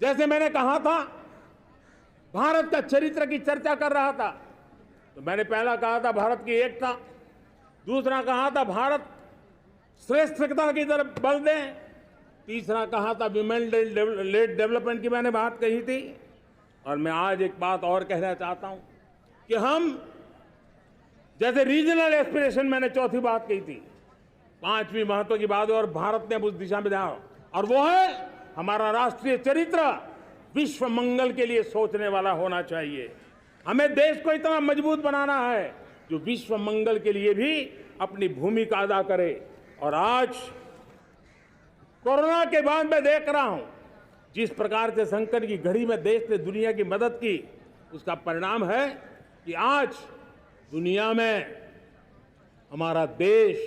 जैसे मैंने कहा था, भारत का चरित्र की चर्चा कर रहा था, तो मैंने पहला कहा था भारत की एकता, दूसरा कहा था भारत श्रेष्ठता की तरफ बल दें, तीसरा कहा था विमेन लेड डेवलपमेंट की मैंने बात कही थी। और मैं आज एक बात और कहना चाहता हूं कि हम जैसे रीजनल एस्पिरेशन, मैंने चौथी बात कही थी, पांचवी महत्व की बात, और भारत ने उस दिशा में ध्यान, और वो है हमारा राष्ट्रीय चरित्र विश्व मंगल के लिए सोचने वाला होना चाहिए। हमें देश को इतना मजबूत बनाना है जो विश्व मंगल के लिए भी अपनी भूमिका अदा करे। और आज कोरोना के बाद मैं देख रहा हूं जिस प्रकार से संकट की घड़ी में देश ने दुनिया की मदद की, उसका परिणाम है कि आज दुनिया में हमारा देश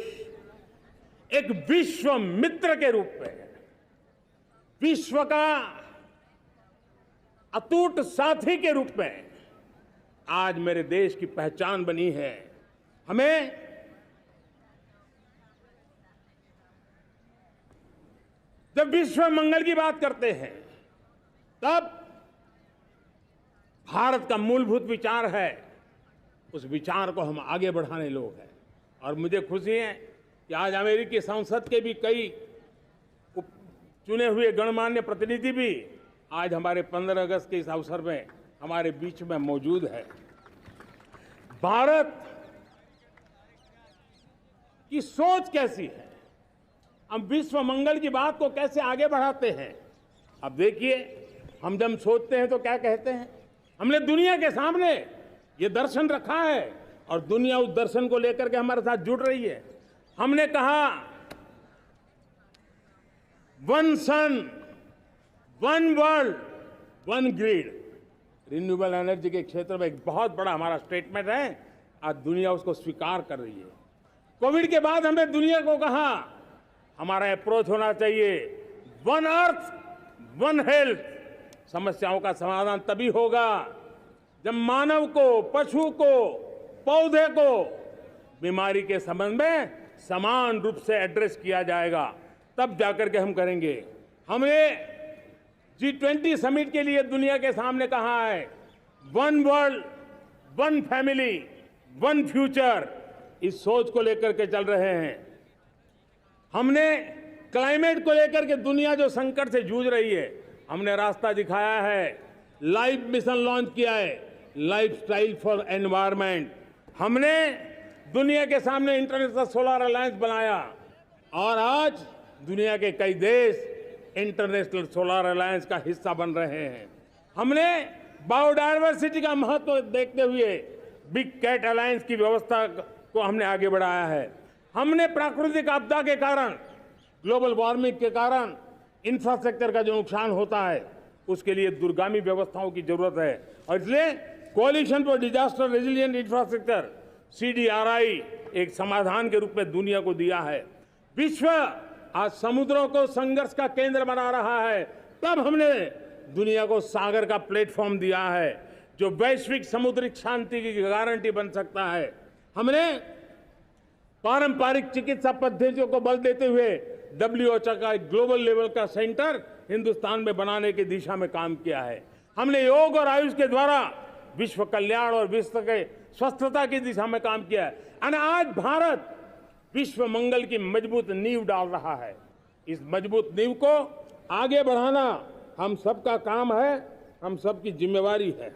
एक विश्व मित्र के रूप में, विश्व का अटूट साथी के रूप में आज मेरे देश की पहचान बनी है। हमें जब विश्व मंगल की बात करते हैं तब भारत का मूलभूत विचार है, उस विचार को हम आगे बढ़ाने लोग हैं। और मुझे खुशी है कि आज अमेरिकी संसद के भी कई चुने हुए गणमान्य प्रतिनिधि भी आज हमारे 15 अगस्त के इस अवसर में हमारे बीच में मौजूद है। भारत की सोच कैसी है, हम विश्व मंगल की बात को कैसे आगे बढ़ाते हैं। अब देखिए, हम जब सोचते हैं तो क्या कहते हैं, हमने दुनिया के सामने ये दर्शन रखा है और दुनिया उस दर्शन को लेकर के हमारे साथ जुड़ रही है। हमने कहा one sun, one world, one grid. Renewable energy के क्षेत्र में एक बहुत बड़ा हमारा स्टेटमेंट है, आज दुनिया उसको स्वीकार कर रही है। कोविड के बाद हमने दुनिया को कहा हमारा अप्रोच होना चाहिए वन अर्थ, वन हेल्थ। समस्याओं का समाधान तभी होगा जब मानव को, पशु को, पौधे को बीमारी के संबंध में समान रूप से एड्रेस किया जाएगा, तब जाकर के हम करेंगे। हमने G20 समिट के लिए दुनिया के सामने कहा है one world, one family, one future. इस सोच को लेकर के चल रहे हैं। हमने क्लाइमेट को लेकर के दुनिया जो संकट से जूझ रही है, हमने रास्ता दिखाया है, लाइफ मिशन लॉन्च किया है, लाइफस्टाइल फॉर एनवायरनमेंट। हमने दुनिया के सामने इंटरनेशनल सोलर अलायंस बनाया और आज दुनिया के कई देश इंटरनेशनल सोलर अलायंस का हिस्सा बन रहे हैं। हमने बायोडायवर्सिटी का महत्व देखते हुए बिग कैट अलायंस की व्यवस्था को हमने आगे बढ़ाया है। हमने प्राकृतिक आपदा के कारण, ग्लोबल वार्मिंग के कारण इंफ्रास्ट्रक्चर का जो नुकसान होता है, उसके लिए दूरगामी व्यवस्थाओं की जरूरत है और इसलिए coalition for disaster resilient infrastructure CDRI एक समाधान के रूप में दुनिया को दिया है। विश्व आज समुद्रों को संघर्ष का केंद्र बना रहा है, तब हमने दुनिया को सागर का प्लेटफॉर्म दिया है जो वैश्विक समुद्री शांति की गारंटी बन सकता है। हमने पारंपरिक चिकित्सा पद्धतियों को बल देते हुए WHO का एक ग्लोबल लेवल का सेंटर हिंदुस्तान में बनाने की दिशा में काम किया है। हमने योग और आयुष के द्वारा विश्व कल्याण और विश्व के स्वस्थता की दिशा में काम किया है। और आज भारत विश्व मंगल की मजबूत नींव डाल रहा है। इस मजबूत नींव को आगे बढ़ाना हम सबका काम है, हम सबकी जिम्मेवारी है।